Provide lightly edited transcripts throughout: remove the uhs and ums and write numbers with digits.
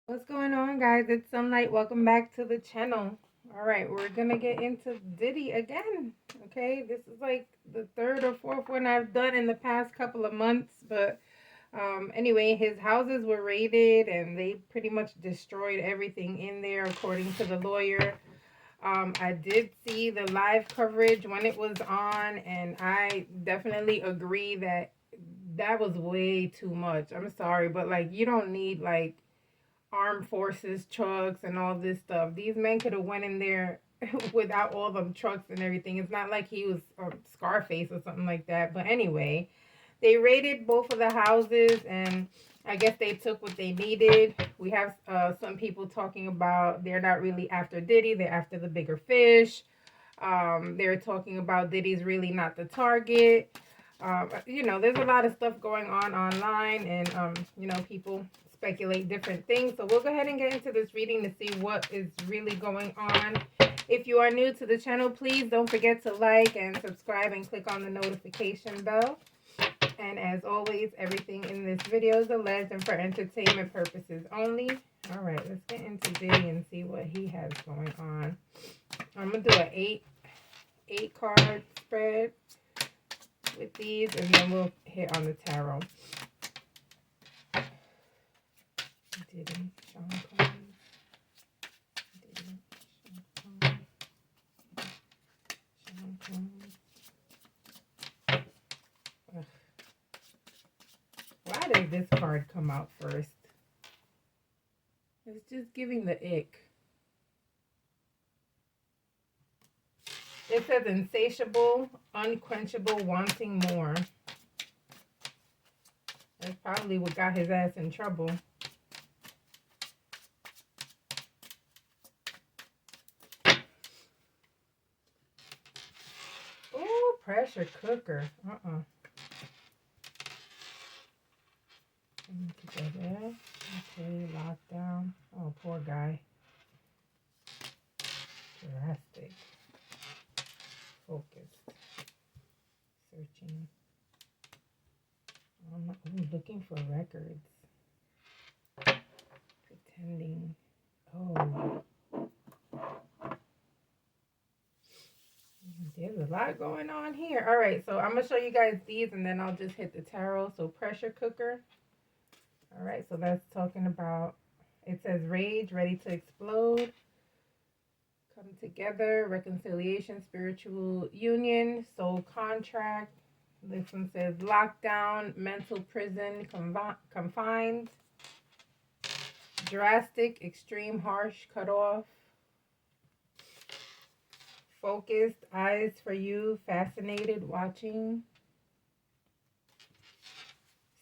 What's going on, guys? It's Sunlight. Welcome back to the channel. All right, we're gonna get into Diddy again. Okay, this is like the third or fourth one I've done in the past couple of months. But anyway, his houses were raided and they pretty much destroyed everything in there, according to the lawyer. I did see the live coverage when it was on, and I definitely agree that that was way too much. I'm sorry, but like you don't need like armed forces trucks and all this stuff. These men could have went in there without all them trucks and everything. It's not like he was Scarface or something like that. But anyway, they raided both of the houses, and I guess they took what they needed. We have some people talking about they're not really after Diddy, they're after the bigger fish. They're talking about Diddy's really not the target. There's a lot of stuff going on online, and people speculate different things. So we'll go ahead and get into this reading to see what is really going on. If you are new to the channel, please don't forget to like and subscribe and click on the notification bell. And as always, everything in this video is alleged and for entertainment purposes only. All right, let's get into Diddy and see what he has going on. I'm gonna do an eight card spread with these, and then we'll hit on the tarot. Diddy, Sean Combs. Diddy, Sean Combs. Sean Combs. Ugh. Why does this card come out first? It's just giving the ick. It says insatiable, unquenchable, wanting more. That's probably what got his ass in trouble. Ooh, pressure cooker. There. Okay, lockdown. Oh, poor guy. Drastic. Focused. Searching. Ooh, looking for records. Pretending. Oh. There's a lot going on here. All right, so I'm going to show you guys these, and then I'll just hit the tarot. So pressure cooker. All right, so that's talking about, it says rage, ready to explode. Come together, reconciliation, spiritual union, soul contract. This one says lockdown, mental prison, confined, drastic, extreme, harsh, cut off, focused, eyes for you, fascinated, watching,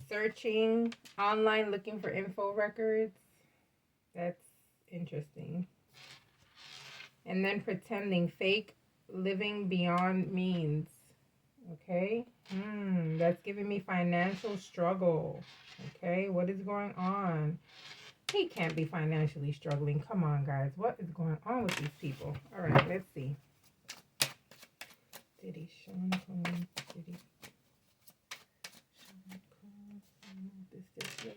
searching, online, looking for info records. That's interesting. And then pretending, fake, living beyond means. Okay. That's giving me financial struggle. Okay. What is going on? He can't be financially struggling. Come on, guys. What is going on with these people? All right. Let's see. Diddy, Sean Combs, Diddy. Sean Combs. Move this way.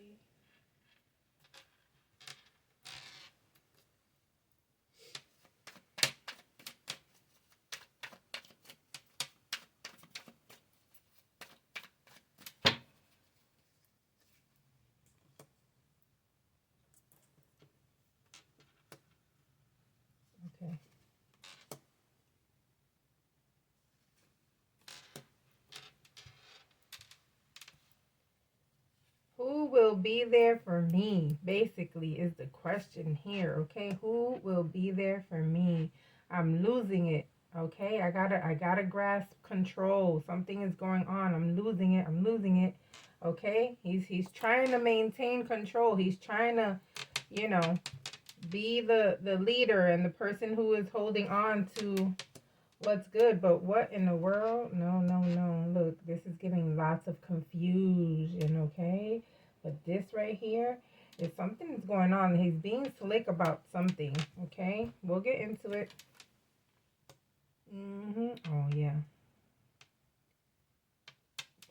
Okay. Who will be there for me? Basically, is the question here. Okay, who will be there for me? I'm losing it. Okay, I gotta grasp control. Something is going on. I'm losing it. I'm losing it. Okay, he's trying to maintain control. He's trying to, be the leader and the person who is holding on to what's good. But what in the world? No, no, no. Look, this is giving lots of confusion, okay? But this right here is something that's going on. He's being slick about something, okay? We'll get into it. Oh, yeah.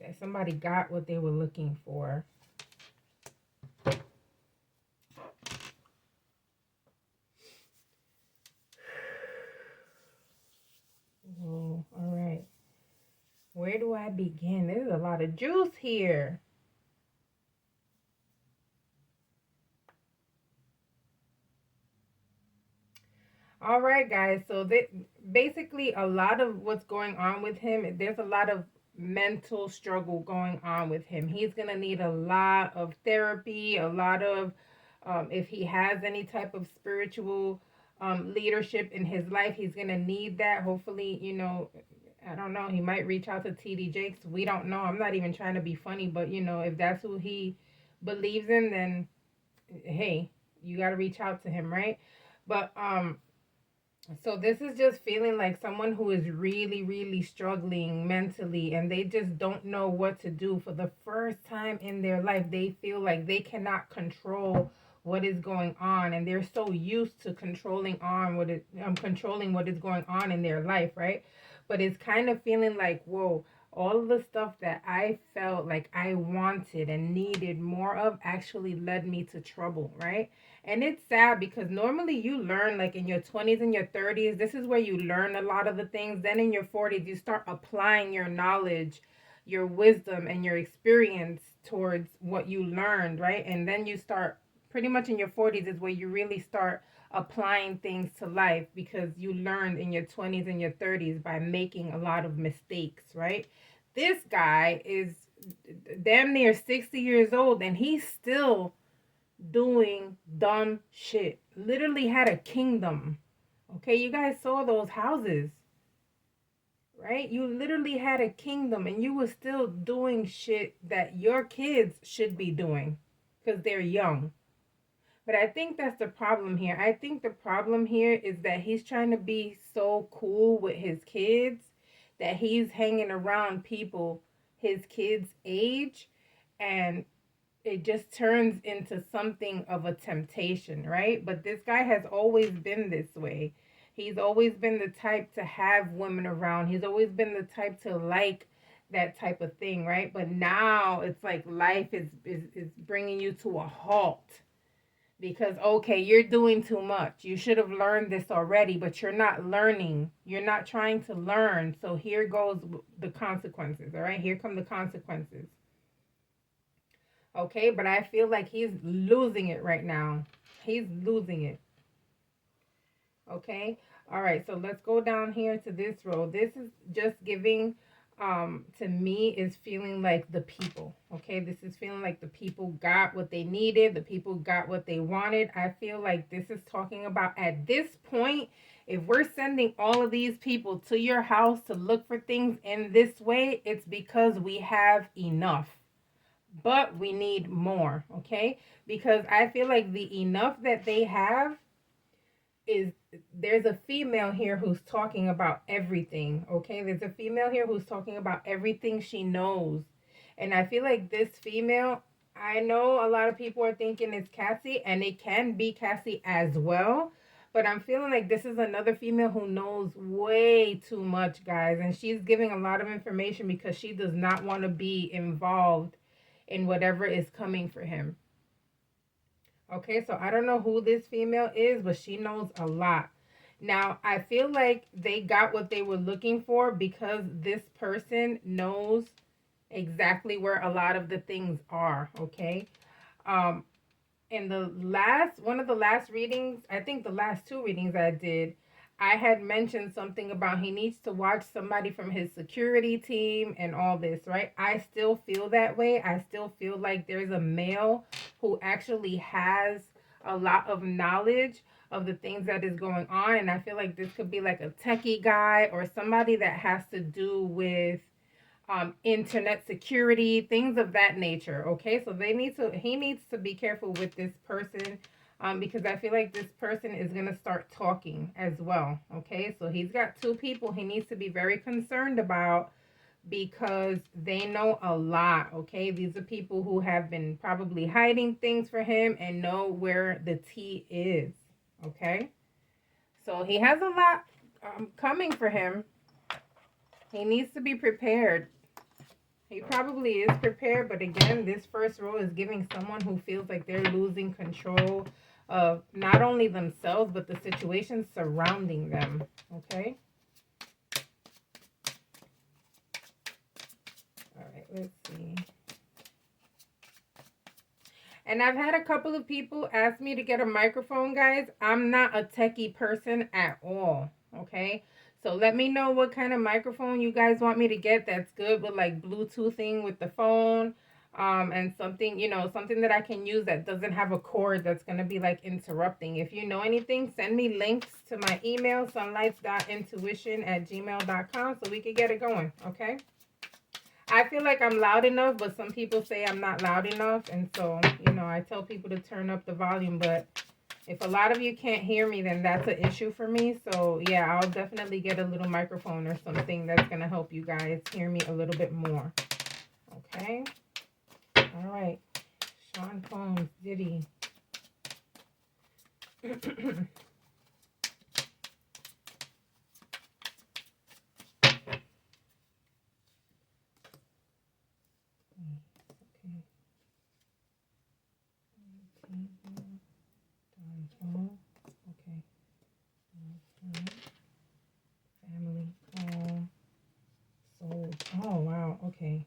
That somebody got what they were looking for. Where do I begin? There's a lot of juice here. All right, guys. So basically, a lot of what's going on with him, there's a lot of mental struggle going on with him. He's going to need a lot of therapy, a lot of, if he has any type of spiritual leadership in his life, he's going to need that. Hopefully, you know, I don't know, he might reach out to TD Jakes. We don't know. I'm not even trying to be funny, but, you know, if that's who he believes in, then hey, you got to reach out to him, right? But, so this is just feeling like someone who is really, really struggling mentally, and they just don't know what to do. For the first time in their life, they feel like they cannot control what is going on, and they're so used to controlling what is going on in their life, right? But it's kind of feeling like, whoa, all of the stuff that I felt like I wanted and needed more of actually led me to trouble, right? And it's sad because normally you learn like in your 20s and your 30s. This is where you learn a lot of the things. Then in your 40s, you start applying your knowledge, your wisdom, and your experience towards what you learned, right? And then you start pretty much in your 40s is where you really start applying things to life because you learned in your 20s and your 30s by making a lot of mistakes, right? This guy is damn near 60 years old and he's still doing dumb shit. Literally had a kingdom. Okay, you guys saw those houses, right? You literally had a kingdom and you were still doing shit that your kids should be doing because they're young. But I think that's the problem here. I think the problem here is that he's trying to be so cool with his kids that he's hanging around people his kids' age, and it just turns into something of a temptation, right? But this guy has always been this way. He's always been the type to have women around. He's always been the type to like that type of thing, right? But now it's like life is bringing you to a halt because, okay, you're doing too much. You should have learned this already, but you're not learning. You're not trying to learn. So here goes the consequences, all right? Here come the consequences. Okay, but I feel like he's losing it right now. He's losing it. Okay. All right, so let's go down here to this row. This is just giving, to me, is feeling like the people. Okay, this is feeling like the people got what they needed. The people got what they wanted. I feel like this is talking about at this point, if we're sending all of these people to your house to look for things in this way, it's because we have enough. But we need more, okay? Because I feel like the enough that they have is, there's a female here who's talking about everything, okay? There's a female here who's talking about everything she knows. And I feel like this female, I know a lot of people are thinking it's Cassie, and it can be Cassie as well. But I'm feeling like this is another female who knows way too much, guys. And she's giving a lot of information because she does not want to be involved in whatever is coming for him. Okay, so I don't know who this female is, but she knows a lot. Now, I feel like they got what they were looking for because this person knows exactly where a lot of the things are, okay? In the last, one of the last readings, I think the last two readings I did, I had mentioned something about he needs to watch somebody from his security team and all this, right? I still feel that way. I still feel like there's a male who actually has a lot of knowledge of the things that is going on. And I feel like this could be like a techie guy or somebody that has to do with internet security, things of that nature. Okay, so he needs to be careful with this person, because I feel like this person is going to start talking as well. Okay, so he's got two people he needs to be very concerned about because they know a lot. Okay, these are people who have been probably hiding things for him and know where the tea is. Okay, so he has a lot coming for him. He needs to be prepared. He probably is prepared, but again, this first row is giving someone who feels like they're losing control of not only themselves, but the situation surrounding them, okay? let's see. And I've had a couple of people ask me to get a microphone, guys. I'm not a techie person at all, okay? So let me know what kind of microphone you guys want me to get that's good with like Bluetoothing with the phone. And something, you know, something that I can use that doesn't have a cord that's going to be like interrupting. If you know anything, send me links to my email, sunlights.intuition@gmail.com, so we can get it going, okay? I feel like I'm loud enough, but some people say I'm not loud enough. And so, you know, I tell people to turn up the volume. But if a lot of you can't hear me, then that's an issue for me. So, yeah, I'll definitely get a little microphone or something that's going to help you guys hear me a little bit more. Okay? All right. Sean Combs, Diddy. Okay. Family home. Sold. Oh, wow. Okay.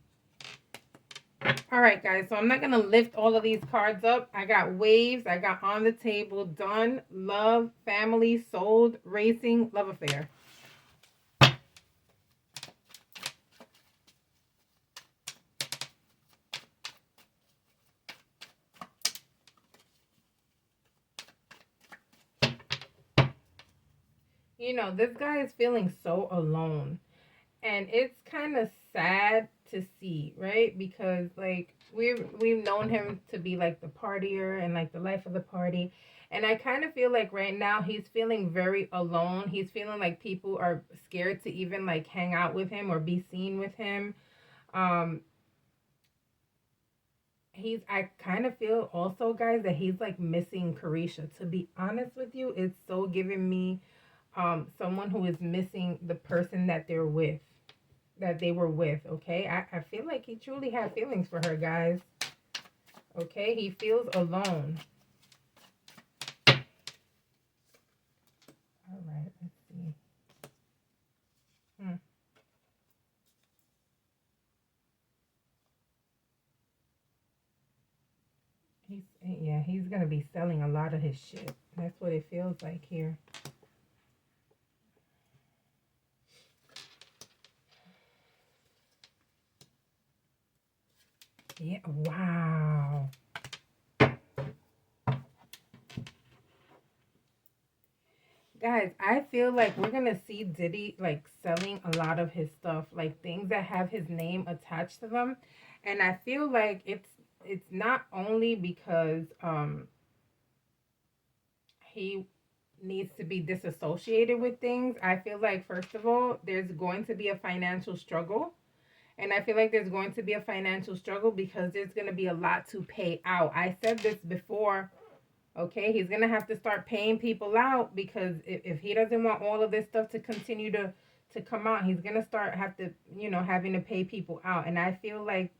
All right, guys. So I'm not going to lift all of these cards up. I got waves. I got on the table, done, love, family, sold, racing, love affair. You know, this guy is feeling so alone. And it's kind of sad to see, right? Because like we've known him to be like the partier and like the life of the party. And I kind of feel like right now he's feeling very alone. He's feeling like people are scared to even like hang out with him or be seen with him. Um I kind of feel also, guys, that he's like missing Carisha. To be honest with you, it's so giving me someone who is missing the person that they're with, that they were with. Okay, I feel like he truly had feelings for her, guys. Okay, he feels alone. All right, let's see. He's gonna be selling a lot of his shit. That's what it feels like here. Yeah, wow. Guys, I feel like we're gonna see Diddy like selling a lot of his stuff, like things that have his name attached to them. And I feel like it's not only because he needs to be disassociated with things. I feel like first of all, there's going to be a financial struggle. And I feel like there's going to be a financial struggle because there's going to be a lot to pay out. I said this before. Okay, he's gonna have to start paying people out because if he doesn't want all of this stuff to continue to come out, he's gonna start have to, you know, having to pay people out. And I feel like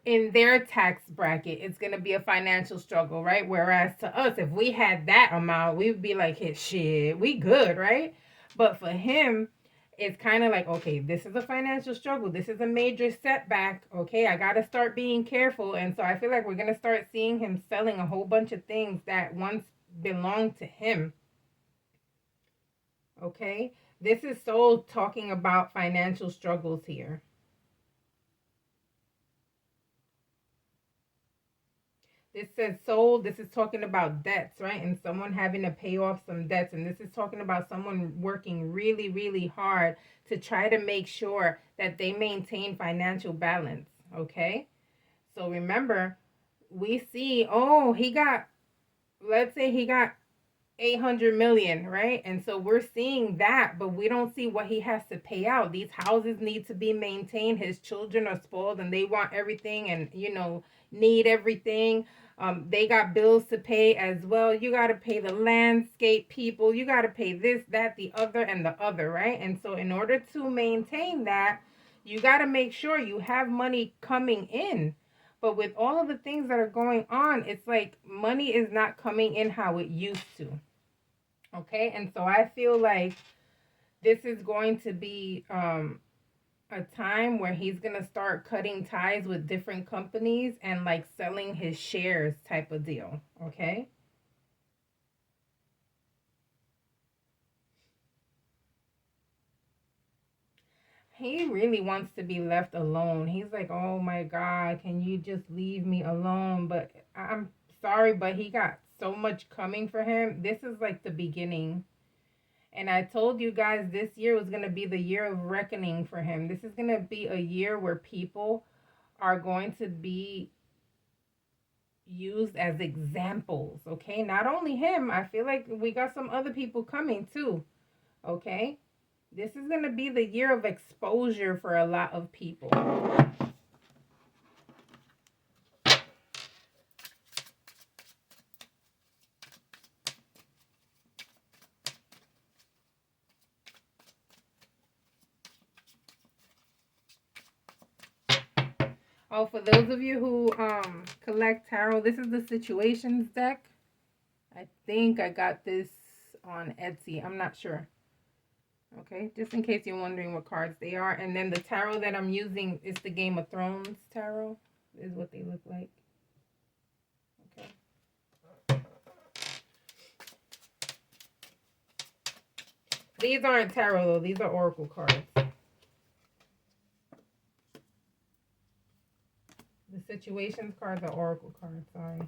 in their tax bracket, it's gonna be a financial struggle, right? Whereas to us, if we had that amount, we would be like, hey, shit, we good, right? But for him, it's kind of like, okay, this is a financial struggle. This is a major setback. Okay, I got to start being careful. And so I feel like we're going to start seeing him selling a whole bunch of things that once belonged to him. Okay, this is Soul talking about financial struggles here. This says soul. This is talking about debts, right? And someone having to pay off some debts. And this is talking about someone working really, really hard to try to make sure that they maintain financial balance. Okay. So remember, we see, oh, he got, let's say he got 800 million, right? And so we're seeing that, but we don't see what he has to pay out. These houses need to be maintained. His children are spoiled and they want everything and, you know, need everything. They got bills to pay as well. You got to pay the landscape people. You got to pay this, that, the other, and the other, right? And so in order to maintain that, you got to make sure you have money coming in. But with all of the things that are going on, it's like money is not coming in how it used to. Okay, and so I feel like this is going to be a time where he's gonna start cutting ties with different companies and like selling his shares type of deal. Okay. He really wants to be left alone. He's like, oh my God, can you just leave me alone? But I'm sorry, but he got so much coming for him. This is like the beginning. And I told you guys this year was going to be the year of reckoning for him. This is going to be a year where people are going to be used as examples, okay? Not only him, I feel like we got some other people coming too, okay? This is going to be the year of exposure for a lot of people. Oh, for those of you who collect tarot, this is the situations deck. I think I got this on Etsy. I'm not sure. Okay, just in case you're wondering what cards they are. And then the tarot that I'm using is the Game of Thrones tarot. Is what they look like. Okay. These aren't tarot though. These are oracle cards. The situations cards are oracle cards. Sorry.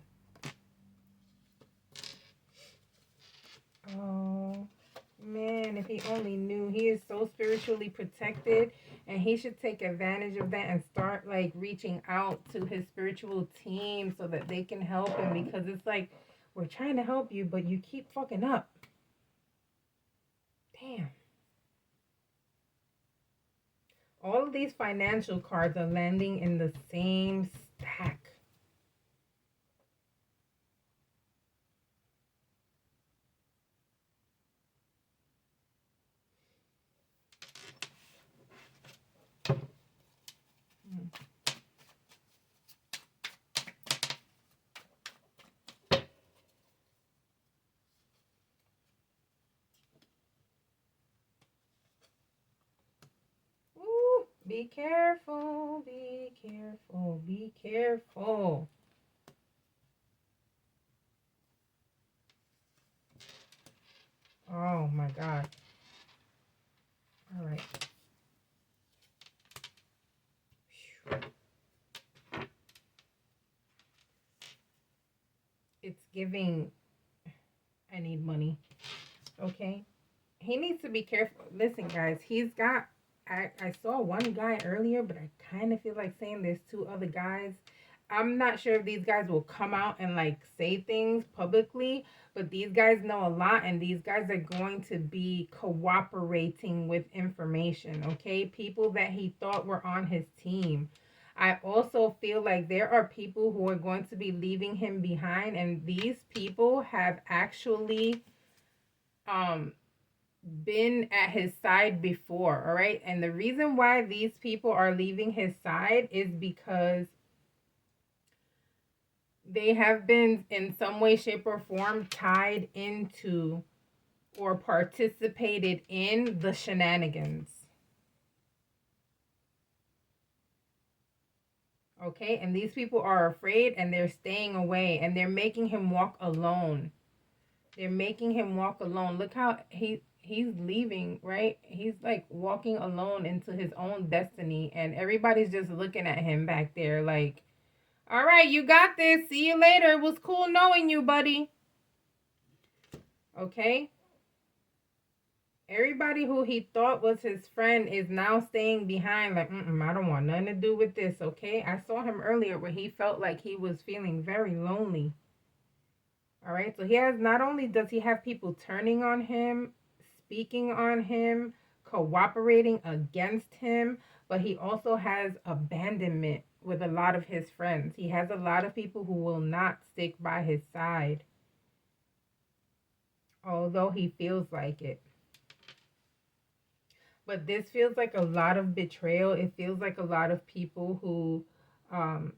Oh, man, if he only knew. He is so spiritually protected, and he should take advantage of that and start like reaching out to his spiritual team so that they can help him, because it's like we're trying to help you, but you keep fucking up. Damn. All of these financial cards are landing in the same stack. Ooh, be careful, be careful, be careful. Oh my God. All right. It's giving, I need money. Okay. He needs to be careful. Listen, guys, he's got, I saw one guy earlier, but I kind of feel like saying there's two other guys. I'm not sure if these guys will come out and like say things publicly, but these guys know a lot, and these guys are going to be cooperating with information, okay? People that he thought were on his team. I also feel like there are people who are going to be leaving him behind, and these people have actually um been at his side before, all right? And the reason why these people are leaving his side is because they have been in some way, shape, or form tied into or participated in the shenanigans. Okay? And these people are afraid, and they're staying away, and they're making him walk alone. They're making him walk alone. Look how he's leaving, right? He's like walking alone into his own destiny, and everybody's just looking at him back there like, all right, you got this. See you later. It was cool knowing you, buddy. Okay? Everybody who he thought was his friend is now staying behind like, I don't want nothing to do with this, okay? I saw him earlier where he felt like he was feeling very lonely. All right, so he has, not only does he have people turning on him, speaking on him, cooperating against him, but he also has abandonment with a lot of his friends. He has a lot of people who will not stick by his side, although he feels like it. But this feels like a lot of betrayal. It feels like a lot of people who um,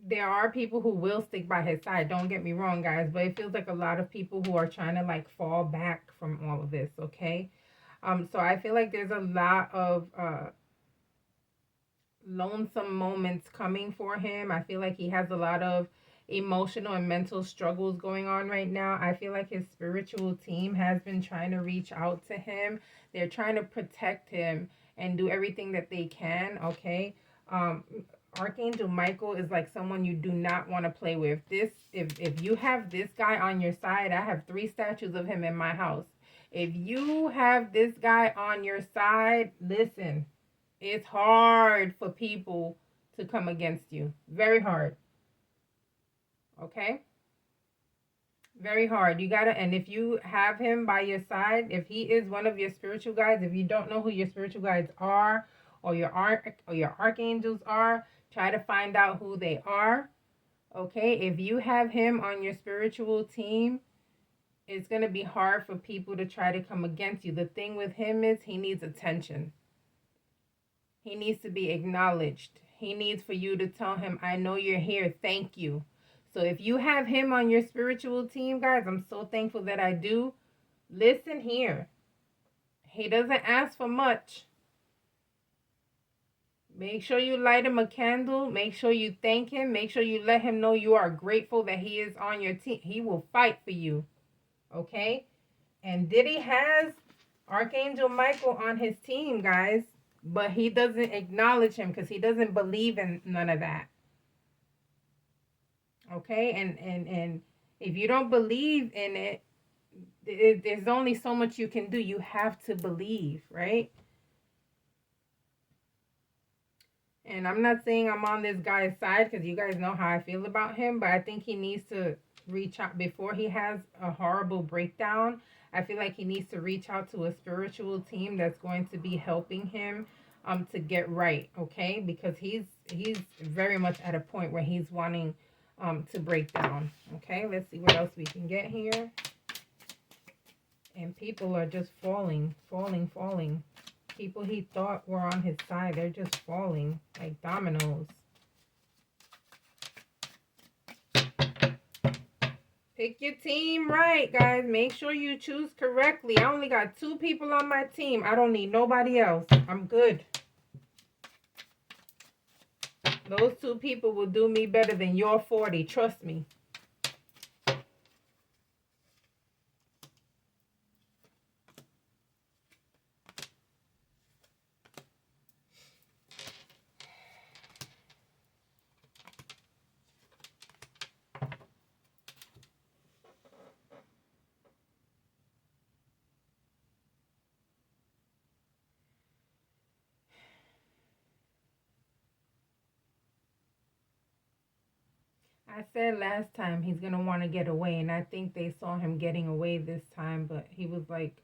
there are people who will stick by his side. Don't get me wrong, guys, but it feels like a lot of people who are trying to like fall back from all of this, okay? So I feel like there's a lot of lonesome moments coming for him. I feel like he has a lot of emotional and mental struggles going on right now. I feel like his spiritual team has been trying to reach out to him. They're trying to protect him and do everything that they can, okay? Um Archangel Michael is like someone you do not want to play with. If you have this guy on your side, I have 3 statues of him in my house. If you have this guy on your side, listen, it's hard for people to come against you. Very hard. Okay? Very hard. You gotta, and if you have him by your side, if he is one of your spiritual guides, if you don't know who your spiritual guides are, or your archangels are, try to find out who they are. Okay? If you have him on your spiritual team, it's gonna be hard for people to try to come against you. The thing with him is he needs attention. He needs to be acknowledged. He needs for you to tell him, I know you're here. Thank you. So if you have him on your spiritual team, guys, I'm so thankful that I do. Listen here. He doesn't ask for much. Make sure you light him a candle. Make sure you thank him. Make sure you let him know you are grateful that he is on your team. He will fight for you. Okay? And Diddy has Archangel Michael on his team, guys. But he doesn't acknowledge him because he doesn't believe in none of that. Okay? And if you don't believe in it, there's only so much you can do. You have to believe, right? And I'm not saying I'm on this guy's side because you guys know how I feel about him, but I think he needs to reach out before he has a horrible breakdown. I feel like he needs to reach out to a spiritual team that's going to be helping him to get right, okay? Because he's very much at a point where he's wanting to break down. Okay, let's see what else we can get here. And people are just falling. People he thought were on his side, they're just falling like dominoes. Pick your team right, guys. Make sure you choose correctly. I only got 2 people on my team. I don't need nobody else. I'm good. Those 2 people will do me better than your 40. Trust me. I said last time he's going to want to get away, and I think they saw him getting away this time, but he was like,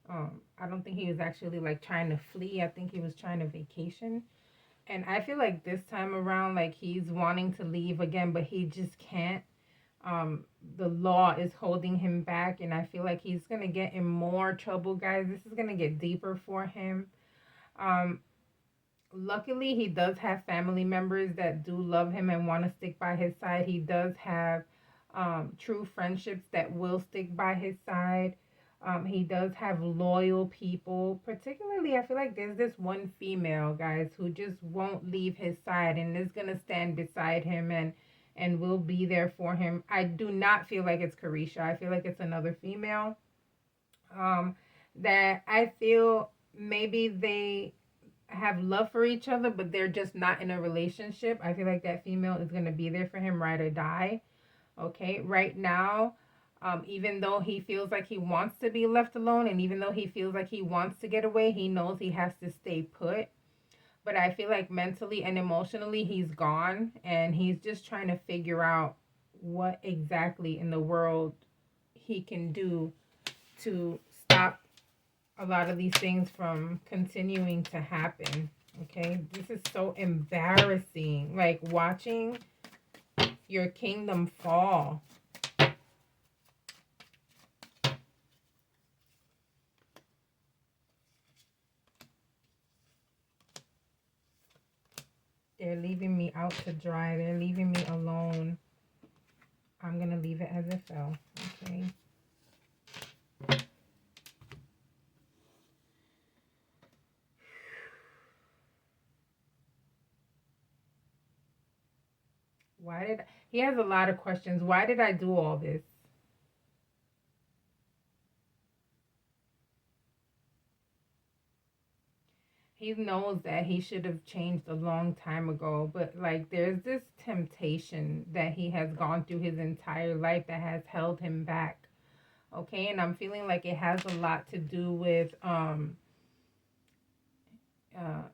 I don't think he was actually like trying to flee. I think he was trying to vacation. And I feel like this time around, like he's wanting to leave again, but he just can't. The law is holding him back, and I feel like he's going to get in more trouble, guys. This is going to get deeper for him. Luckily, he does have family members that do love him and want to stick by his side. He does have true friendships that will stick by his side. He does have loyal people. Particularly, I feel like there's this one female, guys, who just won't leave his side and is going to stand beside him and will be there for him. I do not feel like it's Carisha. I feel like it's another female that I feel maybe they have love for each other, but they're just not in a relationship. I feel like that female is going to be there for him, ride or die. Okay, right now, even though he feels like he wants to be left alone, and even though he feels like he wants to get away, he knows he has to stay put. But I feel like mentally and emotionally, he's gone, and he's just trying to figure out what exactly in the world he can do to stop a lot of these things from continuing to happen. Okay, this is so embarrassing, like watching your kingdom fall. They're leaving me out to dry. They're leaving me alone. I'm gonna leave it as it fell. Okay. He has a lot of questions. Why did I do all this? He knows that he should have changed a long time ago, but like there's this temptation that he has gone through his entire life that has held him back. Okay, and I'm feeling like it has a lot to do with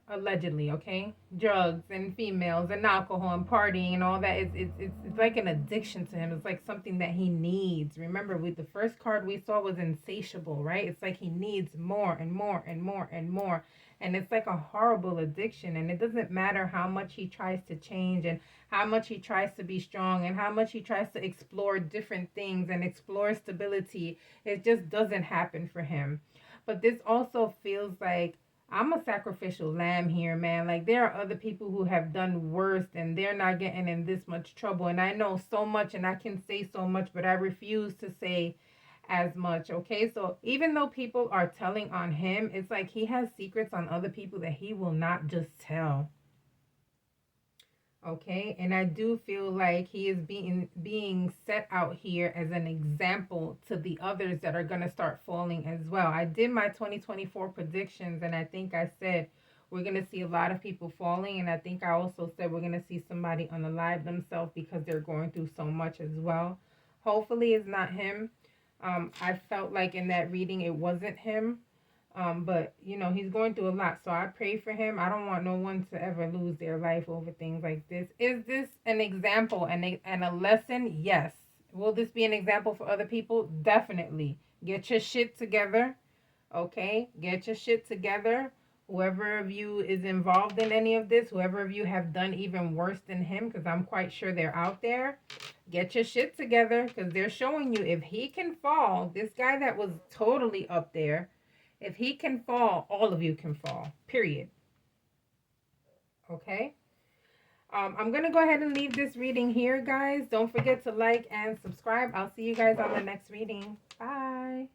allegedly, okay, drugs and females and alcohol and partying and all that. It's like an addiction to him. It's like something that he needs. Remember, with the first card we saw was insatiable, right? It's like he needs more and more and more and more, and it's like a horrible addiction. And it doesn't matter how much he tries to change and how much he tries to be strong and how much he tries to explore different things and explore stability, it just doesn't happen for him. But this also feels like I'm a sacrificial lamb here, man. Like there are other people who have done worse and they're not getting in this much trouble. And I know so much and I can say so much, but I refuse to say as much. Okay. So even though people are telling on him, it's like he has secrets on other people that he will not just tell. Okay, and I do feel like he is being set out here as an example to the others that are going to start falling as well. I did my 2024 predictions, and I think I said we're going to see a lot of people falling, and I think I also said we're going to see somebody unalive themselves because they're going through so much as well. Hopefully it's not him. I felt like in that reading it wasn't him. But you know, he's going through a lot. So I pray for him. I don't want no one to ever lose their life over things like this. Is this an example and a lesson? Yes. Will this be an example for other people? Definitely. Get your shit together. Okay? Get your shit together. Whoever of you is involved in any of this, whoever of you have done even worse than him, because I'm quite sure they're out there, get your shit together because they're showing you if he can fall, this guy that was totally up there, if he can fall, all of you can fall. Period. Okay? I'm going to go ahead and leave this reading here, guys. Don't forget to like and subscribe. I'll see you guys on the next reading. Bye.